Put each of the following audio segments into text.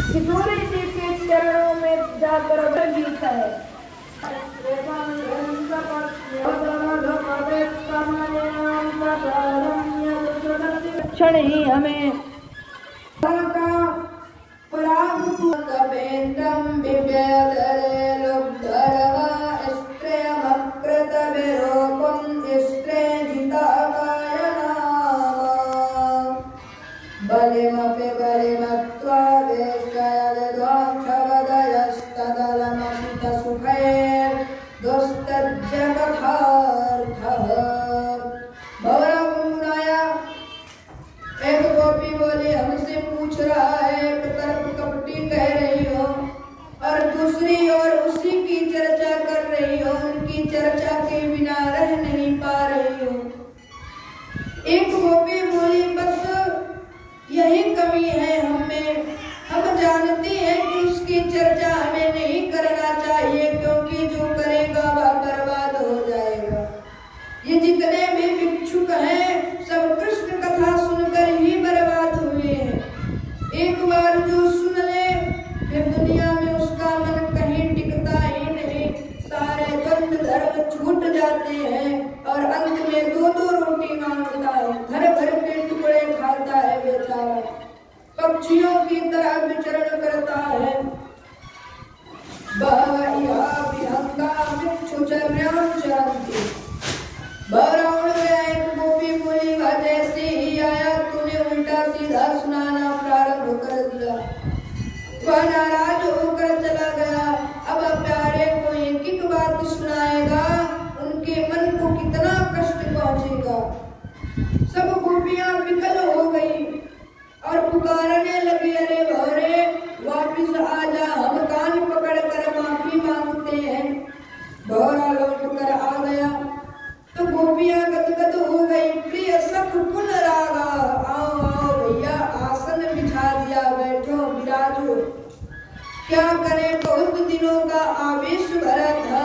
किशोरी जी के चरणों में जाकर गीत है। क्षण ही हमें एक गोपी बोली हमसे पूछ रहा है, एक तरफ कपटी कह रही हो और दूसरी ओर उसी की चर्चा कर रही हो, उनकी चर्चा के बिना रह नहीं पा रही हो। एक गोपी बोली बस यही कमी है हमें, हम जानती हैं कि उसकी चर्चा हमें नहीं करना चाहिए, क्योंकि जो करेगा वह बर्बाद हो जाएगा। ये जितने भी भिक्षुक हैं सब कृष्ण कथा सुनकर ही बर्बाद हुए हैं। एक बार जो सुन ले फिर दुनिया में उसका मन कहीं टिकता ही नहीं, सारे बंध धर्म छूट जाते हैं और अंत में दो दो रोटी मांगता है, भर भर के टुकड़े खाता है बेचारा, पक्षियों की तरह विचरण करता है। बहरा उड़ गया। एक गोपी बोली जैसे ही आया तूने उल्टा सीधा सुनाना प्रारंभ कर दिया। वह नाराज होकर चला गया। अब प्यारे को एक एक बात सुनाएगा, उनके मन को कितना कष्ट पहुंचेगा। सब गोपियां विकल हो गई और पुकारने लगी, अरे भौरे वापिस आ जा, हम कान पकड़ कर माफी मांगते हैं। भौरा लौट कर आ गया तो गोपियां गदगद हो गई। प्रिय सख पुनरागा, आओ आओ भैया, आसन बिछा दिया, बैठो विराजो। क्या करें, बहुत दिनों का आवेश भरा था,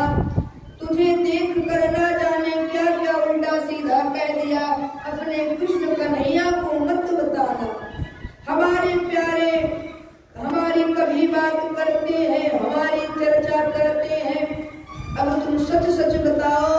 तुझे देख कर ना जाने क्या क्या उल्टा सीधा कह दिया। अपने कृष्ण कन्हैया को मत बताना, हमारे प्यारे हमारी कभी बात करते हैं, हमारी चर्चा करते हैं, अब तुम सच सच बताओ